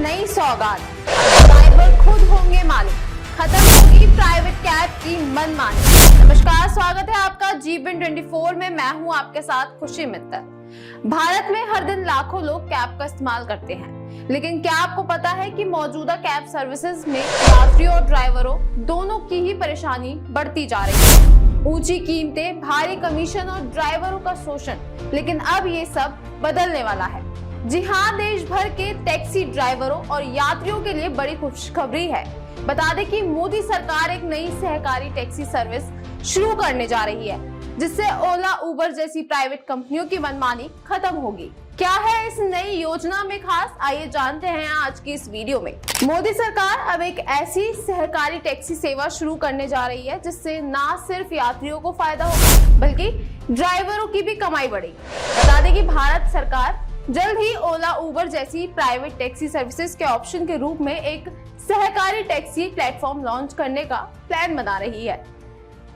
नई सौगात, ड्राइवर खुद होंगे मालिक, खत्म होगी प्राइवेट कैब की मनमानी। नमस्कार, स्वागत है आपका जीवन 24 में। मैं हूं आपके साथ खुशी मित्तल। भारत में हर दिन लाखों लोग कैब का इस्तेमाल करते हैं, लेकिन क्या आपको पता है कि मौजूदा कैब सर्विसेज में यात्रियों और ड्राइवरों दोनों की ही परेशानी बढ़ती जा रही है। ऊंची कीमतें, भारी कमीशन और ड्राइवरों का शोषण। लेकिन अब ये सब बदलने वाला है। जी हाँ, देश भर के टैक्सी ड्राइवरों और यात्रियों के लिए बड़ी खुशखबरी है। बता दें कि मोदी सरकार एक नई सहकारी टैक्सी सर्विस शुरू करने जा रही है, जिससे ओला, उबर जैसी प्राइवेट कंपनियों की मनमानी खत्म होगी। क्या है इस नई योजना में खास, आइए जानते हैं आज की इस वीडियो में। मोदी सरकार अब एक ऐसी सहकारी टैक्सी सेवा शुरू करने जा रही है जिससे ना सिर्फ यात्रियों को फायदा होगा बल्कि ड्राइवरों की भी कमाई बढ़ेगी। बता दें कि भारत सरकार जल्द ही ओला, उबर जैसी प्राइवेट टैक्सी सर्विसेज के ऑप्शन के रूप में एक सहकारी टैक्सी प्लेटफॉर्म लॉन्च करने का प्लान बना रही है।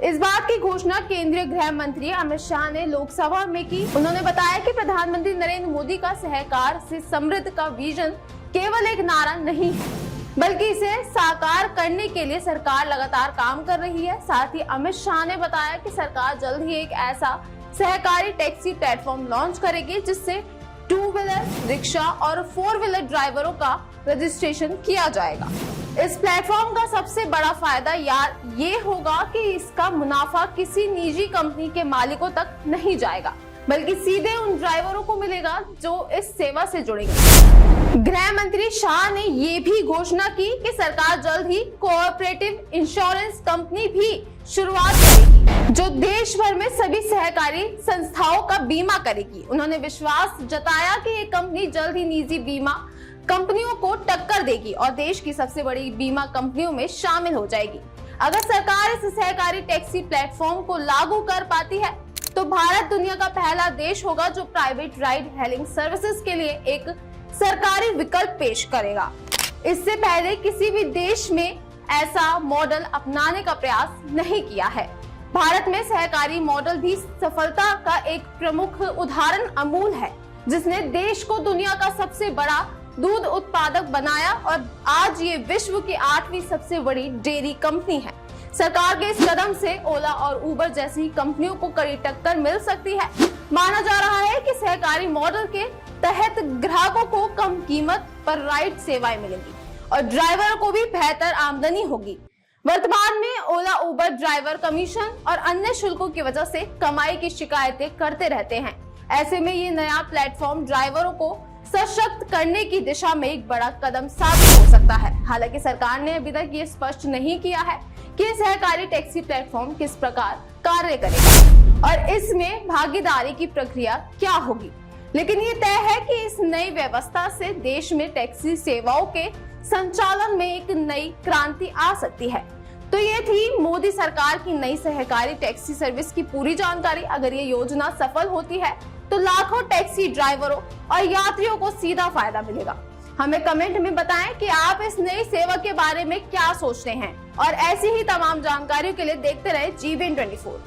इस बात की घोषणा केंद्रीय गृह मंत्री अमित शाह ने लोकसभा में की। उन्होंने बताया कि प्रधानमंत्री नरेंद्र मोदी का सहकार से समृद्ध का विजन केवल एक नारा नहीं है, बल्कि इसे साकार करने के लिए सरकार लगातार काम कर रही है। साथ ही अमित शाह ने बताया कि सरकार जल्द ही एक ऐसा सहकारी टैक्सी प्लेटफॉर्म लॉन्च करेगी जिससे 2 व्हीलर, रिक्शा और 4 व्हीलर ड्राइवरों का रजिस्ट्रेशन किया जाएगा। इस प्लेटफॉर्म का सबसे बड़ा फायदा ये होगा कि इसका मुनाफा किसी निजी कंपनी के मालिकों तक नहीं जाएगा, बल्कि सीधे उन ड्राइवरों को मिलेगा जो इस सेवा से जुड़ेंगे। गृह मंत्री शाह ने ये भी घोषणा की कि सरकार जल्द ही कोऑपरेटिव इंश्योरेंस कंपनी भी शुरुआत करेगी, जो देश भर में सभी सहकारी संस्थाओं का बीमा करेगी। उन्होंने विश्वास जताया कि ये कंपनी जल्द ही निजी बीमा कंपनियों को टक्कर देगी और देश की सबसे बड़ी बीमा कंपनियों में शामिल हो जाएगी। अगर सरकार इस सहकारी टैक्सी प्लेटफॉर्म को लागू कर पाती है तो भारत दुनिया का पहला देश होगा जो प्राइवेट राइड हेलिंग सर्विसेज के लिए एक सरकारी विकल्प पेश करेगा। इससे पहले किसी भी देश में ऐसा मॉडल अपनाने का प्रयास नहीं किया है। भारत में सहकारी मॉडल भी सफलता का एक प्रमुख उदाहरण अमूल है, जिसने देश को दुनिया का सबसे बड़ा दूध उत्पादक बनाया और आज ये विश्व की 8वीं सबसे बड़ी डेयरी कंपनी है। सरकार के इस कदम से ओला और उबर जैसी कंपनियों को कड़ी टक्कर मिल सकती है। माना जा रहा है कि सहकारी मॉडल के तहत ग्राहकों को कम कीमत पर राइड सेवाएं मिलेंगी और ड्राइवरों को भी बेहतर आमदनी होगी। वर्तमान में ओला, उबर ड्राइवर कमीशन और अन्य शुल्कों की वजह से कमाई की शिकायतें करते रहते हैं। ऐसे में ये नया प्लेटफॉर्म ड्राइवरों को सशक्त करने की दिशा में एक बड़ा कदम साबित हो सकता है। हालांकि सरकार ने अभी तक ये स्पष्ट नहीं किया है कि सहकारी टैक्सी प्लेटफॉर्म किस प्रकार कार्य करेगा और इसमें भागीदारी की प्रक्रिया क्या होगी। लेकिन ये तय है कि इस नई व्यवस्था से देश में टैक्सी सेवाओं के संचालन में एक नई क्रांति आ सकती है। तो ये थी मोदी सरकार की नई सहकारी टैक्सी सर्विस की पूरी जानकारी। अगर ये योजना सफल होती है तो लाखों टैक्सी ड्राइवरों और यात्रियों को सीधा फायदा मिलेगा। हमें कमेंट में बताएं कि आप इस नई सेवा के बारे में क्या सोचते हैं और ऐसी ही तमाम जानकारियों के लिए देखते रहे जीवन 24।